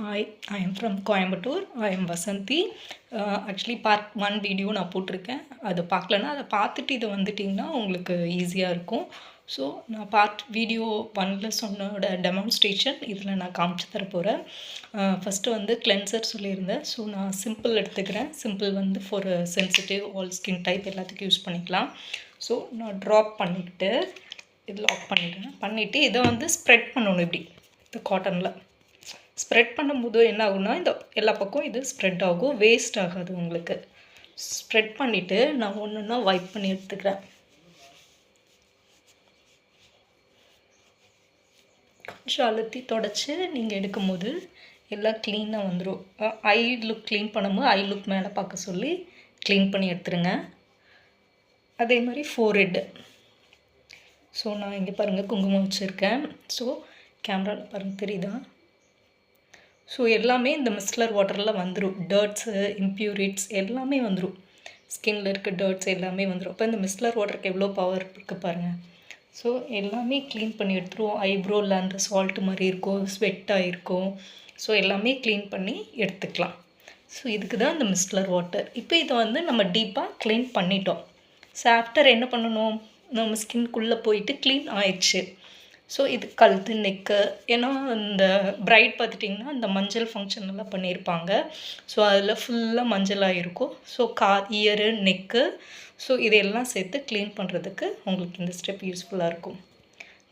Hi, I am from Coimbatore. I am Vasanthi. Actually part 1 video நான் போட்டிருக்கேன். அதை பார்க்கலன்னா அதை பார்த்துட்டு இது வந்துட்டிங்கன்னா உங்களுக்கு ஈஸியாக இருக்கும். ஸோ நான் வீடியோ 1ல் சொன்னோட டெமான்ஸ்ட்ரேஷன் இதில் நான் காமிச்சு தர போகிறேன். ஃபஸ்ட்டு வந்து கிளென்சர் சொல்லியிருந்தேன். ஸோ நான் சிம்பிள் எடுத்துக்கிறேன். சிம்பிள் வந்து for sensitive all skin type எல்லாத்துக்கும் யூஸ் பண்ணிக்கலாம். ஸோ நான் ட்ராப் பண்ணிக்கிட்டு இது லாக் பண்ணிடுறேன். பண்ணிவிட்டு இதை வந்து ஸ்ப்ரெட் பண்ணணும். இப்படி இந்த காட்டனில் ஸ்ப்ரெட் பண்ணும்போது என்ன ஆகும்னா இந்த எல்லா பக்கம் இது ஸ்ப்ரெட் ஆகும், வேஸ்ட் ஆகாது உங்களுக்கு. ஸ்ப்ரெட் பண்ணிவிட்டு நான் ஒன்றுன்னா வைப் பண்ணி எடுத்துக்கிறேன். கொஞ்சம் அழுத்தி தொடச்சி நீங்கள் எடுக்கும்போது எல்லாம் க்ளீனாக வந்துடும். ஐ லுக் க்ளீன் பண்ணும்போது ஐ லுக் மேலே பார்க்க சொல்லி க்ளீன் பண்ணி எடுத்துருங்க. அதே மாதிரி ஃபோர்ஹெட்டு. ஸோ நான் இங்கே பாருங்கள் குங்குமம் வச்சுருக்கேன். ஸோ கேமராவில் பாருங்கள் தெரியுதா? ஸோ எல்லாமே இந்த மிஸ்லர் வாட்டரில் வந்துடும். டர்ட்ஸு, இம்ப்யூரிட்ஸ் எல்லாமே வந்துடும். ஸ்கின்னில் இருக்க டர்ட்ஸ் எல்லாமே வந்துடும். அப்போ இந்த மிஸ்லர் வாட்டருக்கு எவ்வளோ பவர் இருக்குது பாருங்கள். ஸோ எல்லாமே க்ளீன் பண்ணி எடுத்துருவோம். ஐப்ரோவில் அந்த சால்ட்டு மாதிரி இருக்கும், ஸ்வெட்டாக இருக்கும். ஸோ எல்லாமே க்ளீன் பண்ணி எடுத்துக்கலாம். ஸோ இதுக்கு தான் இந்த மிஸ்லர் வாட்டர். இப்போ இதை வந்து நம்ம டீப்பாக க்ளீன் பண்ணிட்டோம். ஸோ ஆஃப்டர் என்ன பண்ணணும், நம்ம ஸ்கின்குள்ளே போயிட்டு க்ளீன் ஆயிடுச்சு. ஸோ இது கழுத்து, நெக்கு. ஏன்னா இந்த பிரைட் பார்த்துட்டிங்கன்னா இந்த மஞ்சள் ஃபங்க்ஷன் எல்லாம் பண்ணியிருப்பாங்க. ஸோ அதில் ஃபுல்லாக மஞ்சளாக இருக்கும். So year, neck. ஸோ இதையெல்லாம் சேர்த்து க்ளீன் பண்ணுறதுக்கு உங்களுக்கு இந்த ஸ்டெப் யூஸ்ஃபுல்லாக இருக்கும்.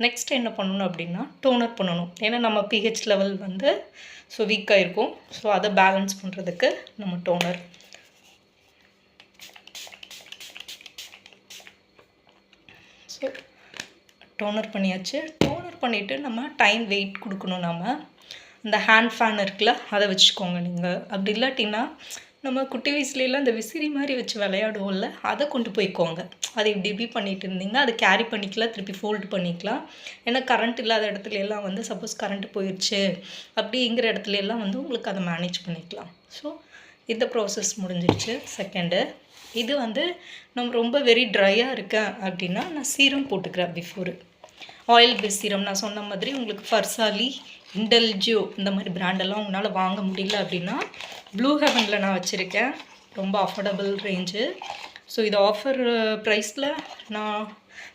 நெக்ஸ்ட் என்ன பண்ணணும் அப்படின்னா டோனர் பண்ணணும். ஏன்னா நம்ம பிஹெச் லெவல் வந்து ஸோ வீக்காக இருக்கும். ஸோ அதை பேலன்ஸ் பண்ணுறதுக்கு நம்ம டோனர். ஸோ டோனர் பண்ணியாச்சு. டோனர் பண்ணிவிட்டு நம்ம டைம் வெயிட் கொடுக்கணும். நம்ம இந்த ஹேண்ட் ஃபேன் இருக்குல்ல அதை வச்சுக்கோங்க நீங்கள். அப்படி இல்லாட்டின்னா நம்ம குட்டி வயசுலலாம் இந்த விசிறி மாதிரி வச்சு விளையாடுவோம்ல, அதை கொண்டு போய்க்கோங்க. அதை இப்படி இப்படி பண்ணிகிட்டு இருந்தீங்கன்னா அதை கேரி பண்ணிக்கலாம், திருப்பி ஃபோல்டு பண்ணிக்கலாம். ஏன்னா கரண்ட் இல்லாத இடத்துல எல்லாம் வந்து சப்போஸ் கரண்ட் போயிடுச்சு அப்படிங்கிற இடத்துல எல்லாம் வந்து உங்களுக்கு அதை மேனேஜ் பண்ணிக்கலாம். ஸோ இந்த ப்ராசஸ் முடிஞ்சிடுச்சு. செகண்டு இது வந்து நம்ம ரொம்ப வெரி ட்ரையாக இருக்கேன் அப்படின்னா நான் சீரம் போட்டுக்கிறேன். பிஃபோரு ஆயில் பேஸ் சீரம் நான் சொன்ன மாதிரி உங்களுக்கு ஃபர்சாலி, இண்டல்ஜியோ இந்த மாதிரி பிராண்டெல்லாம் உங்களால் வாங்க முடியல அப்படின்னா ப்ளூ ஹெவனில் நான் வச்சுருக்கேன். ரொம்ப அஃபோர்டபுள் ரேஞ்சு. ஸோ இது ஆஃபர் ப்ரைஸில் நான்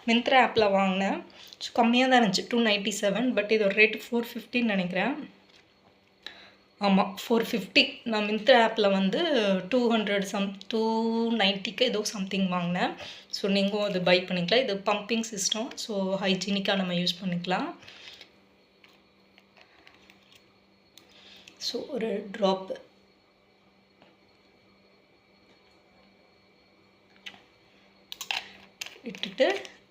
மிந்த்ரா ஆப்பில் வாங்கினேன். ஸோ கம்மியாக தான் இருந்துச்சு, 297. பட் இதோட ரேட்டு 450 நினைக்கிறேன். ஆமாம் 450. நான் மிந்த்ரா ஆப்பில் வந்து 290க்கு ஏதோ சம்திங் வாங்கினேன். ஸோ நீங்களும் அது பை பண்ணிக்கலாம். இது பம்பிங் சிஸ்டம். ஸோ ஹைஜீனிக்காக நம்ம யூஸ் பண்ணிக்கலாம். ஸோ ஒரு ட்ராப்பு விட்டுட்டு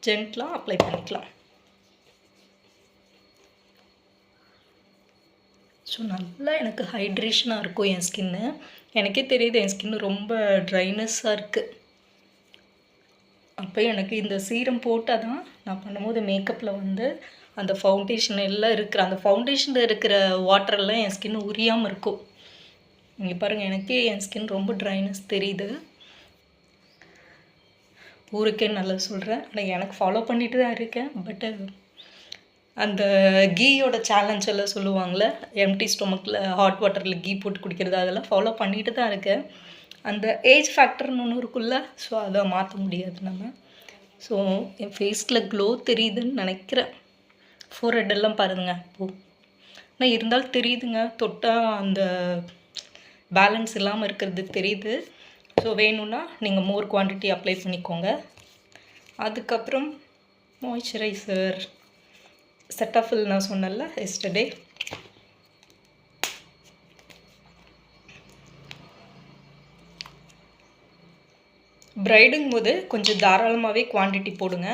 ஜென்ட்லாக அப்ளை பண்ணிக்கலாம். ஸோ நல்லா எனக்கு ஹைட்ரேஷனாக இருக்கும் என் ஸ்கின்னு. எனக்கே தெரியுது என் ஸ்கின்னு ரொம்ப ட்ரைனஸ்ஸாக இருக்குது. அப்போ எனக்கு இந்த சீரம் போட்டால் தான் நான் பண்ணும்போது மேக்கப்பில் வந்து அந்த ஃபவுண்டேஷன் எல்லாம் இருக்கிற அந்த ஃபவுண்டேஷனில் இருக்கிற வாட்டரெல்லாம் என் ஸ்கின்னு உரியாமல் இருக்கும். இங்கே பாருங்கள், எனக்கே என் ஸ்கின் ரொம்ப ட்ரைனஸ் தெரியுது. ஊருக்கே நல்லா சொல்கிறேன். ஆனால் எனக்கு ஃபாலோ பண்ணிட்டு தான் இருக்கேன். பட்டு அந்த கீயோட சேலஞ்ச் எல்லாம் சொல்லுவாங்களே, எம்டி ஸ்டொமக்கில் ஹாட் வாட்டரில் கீ போட்டு குடிக்கிறது, அதெல்லாம் ஃபாலோ பண்ணிட்டு தான் இருக்கேன். அந்த ஏஜ் ஃபேக்டர்னு ஒன்று இருக்குல்ல, ஸோ அதை மாற்ற முடியாது நம்ம. ஸோ என் ஃபேஸில் க்ளோ தெரியுதுன்னு நினைக்கிறேன். ஃபோர்ஹெட்டெல்லாம் பாருங்க இப்போ. ஆனால் இருந்தாலும் தெரியுதுங்க, தொட்டால் அந்த பேலன்ஸ் இல்லாமல் இருக்கிறது தெரியுது. ஸோ வேணும்னா நீங்கள் மோர் குவான்டிட்டி அப்ளை பண்ணிக்கோங்க. அதுக்கப்புறம் மாய்ஸ்சரைசர் செட்டாஃபில் நான் சொன்னல எஸ்டர்டே. பிரைடுங்கும் போது கொஞ்சம் தாராளமாகவே குவான்டிட்டி போடுங்க.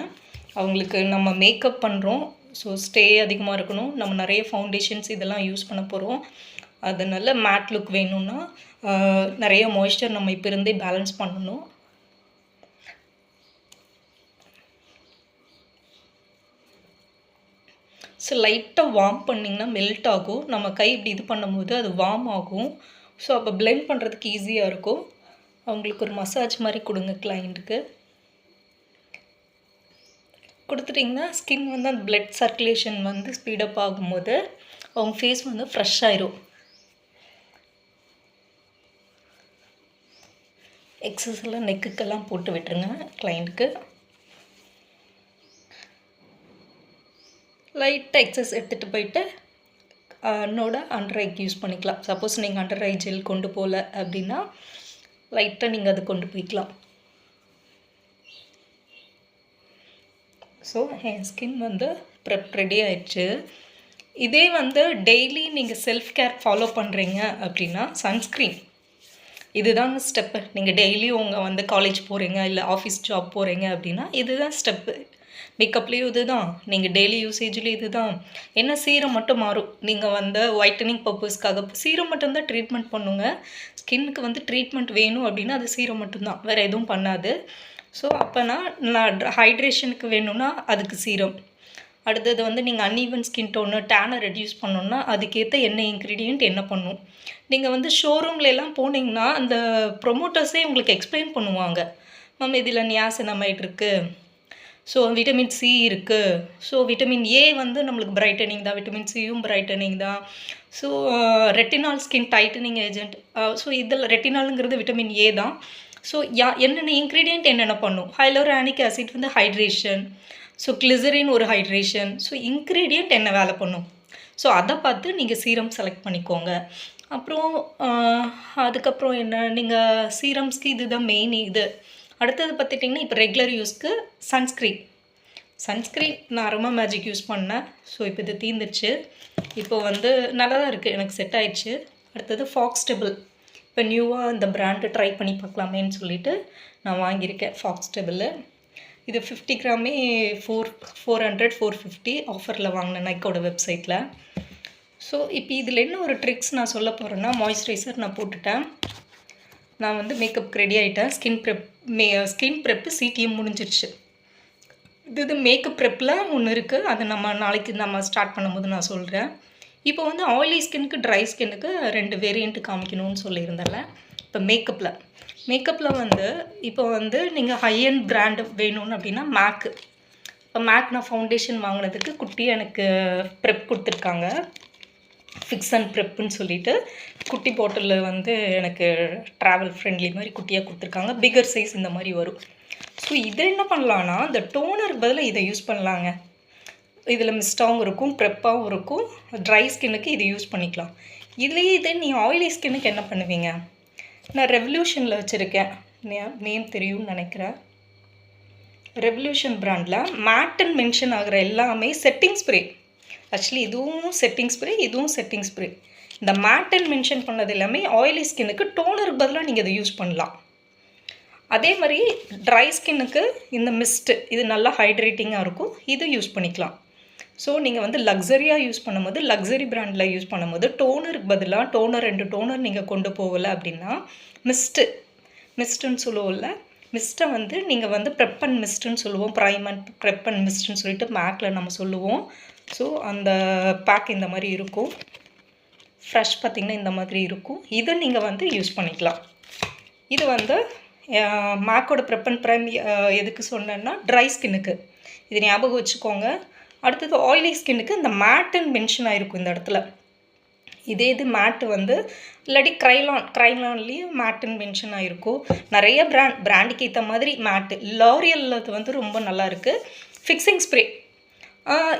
அவங்களுக்கு நம்ம மேக்கப் பண்ணுறோம், ஸோ ஸ்டே அதிகமாக இருக்கணும். நம்ம நிறைய ஃபவுண்டேஷன்ஸ் இதெல்லாம் யூஸ் பண்ண போகிறோம். அதனால மேட் லுக் வேணும்னா நிறைய மாய்ஸ்சர் நம்ம இப்போ இருந்தே பேலன்ஸ் பண்ணணும். ஸோ லைட்டாக வார்ம் பண்ணிங்கன்னா மெல்ட் ஆகும். நம்ம கை இப்படி இது பண்ணும்போது அது வார்ம் ஆகும். ஸோ அப்போ பிளெண்ட் பண்ணுறதுக்கு ஈஸியாக இருக்கும். அவங்களுக்கு ஒரு மசாஜ் மாதிரி கொடுங்க கிளைண்ட்டுக்கு. கொடுத்துட்டிங்கன்னா ஸ்கின் அந்த பிளட் சர்க்குலேஷன் ஸ்பீடப் ஆகும்போது அவங்க ஃபேஸ் ஃப்ரெஷ் ஆயிரும். எக்ஸஸ் எல்லாம் நெக்குக்கெல்லாம் போட்டு விட்டுருங்க கிளைண்ட்டுக்கு. லைட்டாக எக்ஸஸ் எடுத்துகிட்டு போயிட்டு என்னோட அண்டர் ஐக்கு யூஸ் பண்ணிக்கலாம். சப்போஸ் நீங்கள் அண்டர் ஐ ஜெல் கொண்டு போகல அப்படின்னா லைட்டாக நீங்கள் அதை கொண்டு போய்க்கலாம். ஸோ என் ஸ்கின் வந்து ப்ரெப் ரெடி ஆயிடுச்சு. இதே வந்து டெய்லி நீங்கள் செல்ஃப் கேர் ஃபாலோ பண்ணுறீங்க அப்படின்னா சன்ஸ்க்ரீன் இதுதாங்க ஸ்டெப்பு. நீங்கள் டெய்லியும் உங்கள் வந்து காலேஜ் போகிறீங்க இல்லை ஆஃபீஸ் ஜாப் போகிறீங்க அப்படின்னா இதுதான் ஸ்டெப்பு. மேக்கப்லேயும் இது தான், நீங்கள் டெய்லி யூசேஜ்லேயும் இது தான். என்ன சீரம் மட்டும் மாறும். நீங்கள் வந்து ஒயிட்டனிங் பர்பஸ்க்காக சீரம் மட்டும்தான் ட்ரீட்மெண்ட் பண்ணுங்க. ஸ்கின்னுக்கு வந்து ட்ரீட்மெண்ட் வேணும் அப்படின்னா அது சீரம் மட்டும்தான், வேறு எதுவும் பண்ணாது. ஸோ அப்போனா நான் ஹைட்ரேஷனுக்கு வேணும்னா அதுக்கு சீரம். அடுத்தது வந்து நீங்கள் அன்ஈவன் ஸ்கின் டோனு டேனை ரெடியூஸ் பண்ணணுன்னா அதுக்கேற்ற என்ன இன்க்ரீடியண்ட் என்ன பண்ணும். நீங்கள் வந்து ஷோரூம்லலாம் போனீங்கன்னா அந்த ப்ரொமோட்டர்ஸே உங்களுக்கு எக்ஸ்பிளைன் பண்ணுவாங்க. மேம் இதில் நியாசினமைட் இருக்குது, ஸோ விட்டமின் சி இருக்குது, ஸோ விட்டமின் ஏ வந்து நம்மளுக்கு பிரைட்டனிங் தான், விட்டமின் சியும் பிரைட்டனிங் தான். So retinal skin tightening agent. So இதில் ரெட்டினாலுங்கிறது விட்டமின் ஏ தான். ஸோ என்னென்ன இன்க்ரீடியண்ட் என்னென்ன பண்ணும். ஹைலோரானிக் ஆசிட் வந்து ஹைட்ரேஷன், ஸோ கிளிசரின் ஒரு ஹைட்ரேஷன். ஸோ இன்க்ரீடியண்ட் என்ன வேலை பண்ணும், ஸோ அதை பார்த்து நீங்கள் சீரம் செலக்ட் பண்ணிக்கோங்க. அப்புறம் அதுக்கப்புறம் என்ன, நீங்கள் சீரம்ஸ்க்கு இது தான் மெயின் இது. அடுத்தது பார்த்துட்டிங்கன்னா இப்போ ரெகுலர் யூஸ்க்கு சன்ஸ்க்ரீன் நான் அரோமா மேஜிக் யூஸ் பண்ணேன். ஸோ இப்போ இது தீர்ந்துருச்சு. இப்போ வந்து நல்லா தான் இருக்குது, எனக்கு செட் ஆயிடுச்சு. அடுத்தது ஃபாக்ஸ்டபிள். இப்போ நியூவாக இந்த பிராண்டு ட்ரை பண்ணி பார்க்கலாமேன்னு சொல்லிவிட்டு நான் வாங்கியிருக்கேன் ஃபாக்ஸ்டபிள். இது 50 கிராமே 400 450 ஆஃபரில் வாங்கினேன் நைக்கோட வெப்சைட்டில். ஸோ இப்போ இதில் என்ன ஒரு ட்ரிக்ஸ் நான் சொல்ல போகிறேன்னா, மாய்ஸ்சரைசர் நான் போட்டுட்டேன். நான் வந்து மேக்கப் ரெடி ஆகிட்டேன். ஸ்கின் ப்ரெப்பு சிடிஎம் முடிஞ்சிருச்சு. இது மேக்கப் ப்ரெப்பில் ஒன்று இருக்குது, அது நாளைக்கு நம்ம ஸ்டார்ட் பண்ணும்போது நான் சொல்கிறேன். இப்போ வந்து ஆயிலி ஸ்கின்னுக்கு ட்ரை ஸ்கின்னுக்கு 2 வேரியண்ட்டு காமிக்கணும்னு சொல்லியிருந்தேன்ல. இப்போ மேக்கப்பில் வந்து இப்போ வந்து நீங்கள் ஹை-எண்ட் பிராண்டு வேணும்னு அப்படின்னா இப்போ மேக் நான் ஃபவுண்டேஷன் வாங்கினதுக்கு குட்டியாக எனக்கு ப்ரெப் கொடுத்துருக்காங்க. ஃபிக்ஸ் அண்ட் ப்ரெப்புன்னு சொல்லிட்டு குட்டி பாட்டிலில் வந்து எனக்கு ட்ராவல் ஃப்ரெண்ட்லி மாதிரி குட்டியாக கொடுத்துருக்காங்க. பிகர் சைஸ் இந்த மாதிரி வரும். ஸோ இதை என்ன பண்ணலான்னா, இந்த டோனருக்கு பதிலாக இதை யூஸ் பண்ணலாங்க. இதில் மிஸ்டாகவும் இருக்கும், ப்ரெப்பாகவும் இருக்கும். ட்ரை ஸ்கின்னுக்கு இதை யூஸ் பண்ணிக்கலாம். இதுலேயே இதே நீ ஆயிலி ஸ்கின்னுக்கு என்ன பண்ணுவீங்க, நான் ரெவல்யூஷனில் வச்சுருக்கேன், நேம் தெரியும்னு நினைக்கிறேன். ரெவல்யூஷன் பிராண்டில் மேட்டன் மென்ஷன் ஆகிற எல்லாமே செட்டிங் ஸ்ப்ரே. ஆக்சுவலி இதுவும் செட்டிங் ஸ்ப்ரே, இதுவும் செட்டிங் ஸ்ப்ரே. இந்த மேட்டன் மென்ஷன் பண்ணது எல்லாமே ஆயிலி ஸ்கின்னுக்கு டோனருக்கு பதிலாக நீங்கள் இதை யூஸ் பண்ணலாம். அதே மாதிரி ட்ரை ஸ்கின்னுக்கு இந்த மிஸ்ட்டு இது நல்லா ஹைட்ரேட்டிங்காக இருக்கும், இது யூஸ் பண்ணிக்கலாம். ஸோ நீங்கள் வந்து லக்ஸரியாக யூஸ் பண்ணும்போது, லக்ஸரி பிராண்டில் யூஸ் பண்ணும்போது டோனருக்கு பதிலாக டோனர் 2 டோனர் நீங்கள் கொண்டு போகலை அப்படின்னா மிஸ்ட்டுன்னு சொல்லுவோம்ல, மிஸ்ட்டை வந்து நீங்கள் வந்து ப்ரெப் அண்ட் மிஸ்ட்டுன்னு சொல்லுவோம். ப்ரைமர் ப்ரெப் அண்ட் மிஸ்ட்டுன்னு சொல்லிட்டு மேக்கில் நம்ம சொல்லுவோம். ஸோ அந்த பேக் இந்த மாதிரி இருக்கும். ஃப்ரெஷ் பார்த்திங்கன்னா இந்த மாதிரி இருக்கும். இதை நீங்கள் வந்து யூஸ் பண்ணிக்கலாம். இது வந்து மேக்கோட ப்ரெப் அண்ட் ப்ரைம் எதுக்கு சொன்னேன்னா ட்ரை ஸ்கின்னுக்கு, இது ஞாபகம் வச்சுக்கோங்க. அடுத்தது ஆயிலி ஸ்கின்னுக்கு இந்த மேட்டுன்னு மென்ஷன் ஆகிருக்கும் இந்த இடத்துல. இதே இது மேட்டு வந்து இல்லாட்டி க்ரைலான்லேயும் மேட்டுன்னு மென்ஷன் ஆகிருக்கும். நிறைய பிராண்டுக்கு ஏற்ற மாதிரி மேட்டு. லாரியலில் வந்து ரொம்ப நல்லா இருக்குது. ஃபிக்ஸிங் ஸ்ப்ரே,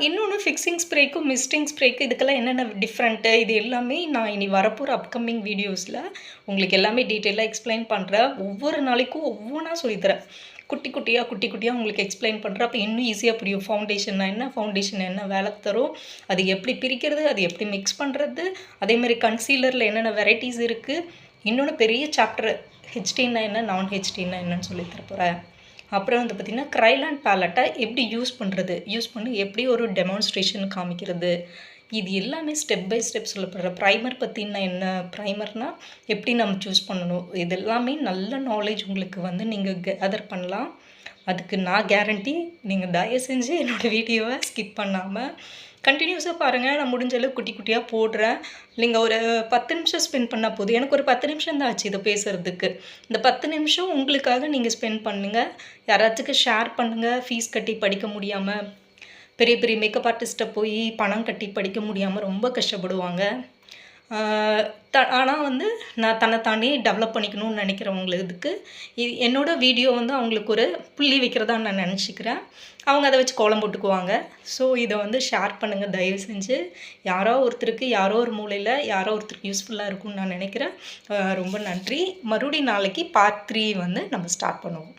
இன்னொன்று ஃபிக்ஸிங் ஸ்ப்ரேக்கும் மிஸ்டிங் ஸ்ப்ரேக்கும் இதுக்கெல்லாம் என்னென்ன டிஃப்ரெண்ட்டு, இது எல்லாமே நான் இனி வரப்போகிற அப்கமிங் வீடியோஸில் உங்களுக்கு எல்லாமே டீட்டெயிலாக எக்ஸ்பிளைன் பண்ணுறேன். ஒவ்வொரு நாளைக்கும் ஒவ்வொன்றா சொல்லித்தரேன். குட்டி குட்டியாக உங்களுக்கு எக்ஸ்பிளைன் பண்ணுறேன். அப்போ இன்னும் ஈஸியாக புரியும். ஃபவுண்டேஷன் என்ன வேலை தரும், அது எப்படி பிரிக்கிறது, அது எப்படி மிக்ஸ் பண்ணுறது, அதேமாதிரி கன்சீலரில் என்னென்ன வெரைட்டிஸ் இருக்குது. இன்னொன்று பெரிய சாப்டர் ஹெச்டின்னா என்ன, நான் ஹெச்டின்னா என்னன்னு சொல்லி தரப்போகிறேன். அப்புறம் வந்து பார்த்திங்கன்னா க்ரைலான் பேலட்டை எப்படி யூஸ் பண்ணி எப்படி ஒரு டெமான்ஸ்ட்ரேஷன் காமிக்கிறது, இது எல்லாமே ஸ்டெப் பை ஸ்டெப் சொல்லப்படுற. ப்ரைமர் பற்றினா என்ன, ப்ரைமர்னால் எப்படி நம்ம சூஸ் பண்ணணும், இது எல்லாமே நல்ல நாலேஜ் உங்களுக்கு வந்து நீங்கள் கேதர் பண்ணலாம். அதுக்கு நான் கேரண்டி. நீங்கள் தயவு செஞ்சு என்னோடய வீடியோவை ஸ்கிப் பண்ணாமல் கண்டினியூஸாக பாருங்கள். நான் முடிஞ்ச அளவுக்கு குட்டியாக போடுறேன். நீங்கள் ஒரு 10 நிமிஷம் ஸ்பெண்ட் பண்ணால் போதும். எனக்கு ஒரு 10 நிமிஷம் தான் ஆச்சு இதை பேசுகிறதுக்கு. இந்த 10 நிமிஷம் உங்களுக்காக நீங்கள் ஸ்பெண்ட் பண்ணுங்கள். யாராச்சுக்கு ஷேர் பண்ணுங்கள். ஃபீஸ் கட்டி படிக்க முடியாமல், பெரிய மேக்கப் ஆர்டிஸ்ட்டை போய் பணம் கட்டி படிக்க முடியாமல் ரொம்ப கஷ்டப்படுவாங்க. ஆனால் வந்து நான் தன்னை தாண்டி டெவலப் பண்ணிக்கணும்னு நினைக்கிறவங்களுக்கு என்னோட வீடியோ வந்து அவங்களுக்கு ஒரு புள்ளி வைக்கிறதா நான் நினச்சிக்கிறேன். அவங்க அதை வச்சு கோலம் போட்டுக்குவாங்க. ஸோ இதை வந்து ஷேர் பண்ணுங்கள் தயவு செஞ்சு. யாரோ ஒருத்தருக்கு யாரோ ஒரு மூலையில் யாரோ ஒருத்தருக்கு யூஸ்ஃபுல்லாக இருக்கும்னு நான் நினைக்கிறேன். ரொம்ப நன்றி. மறுபடியும் நாளைக்கு பார்ட் 3 வந்து நம்ம ஸ்டார்ட் பண்ணுவோம்.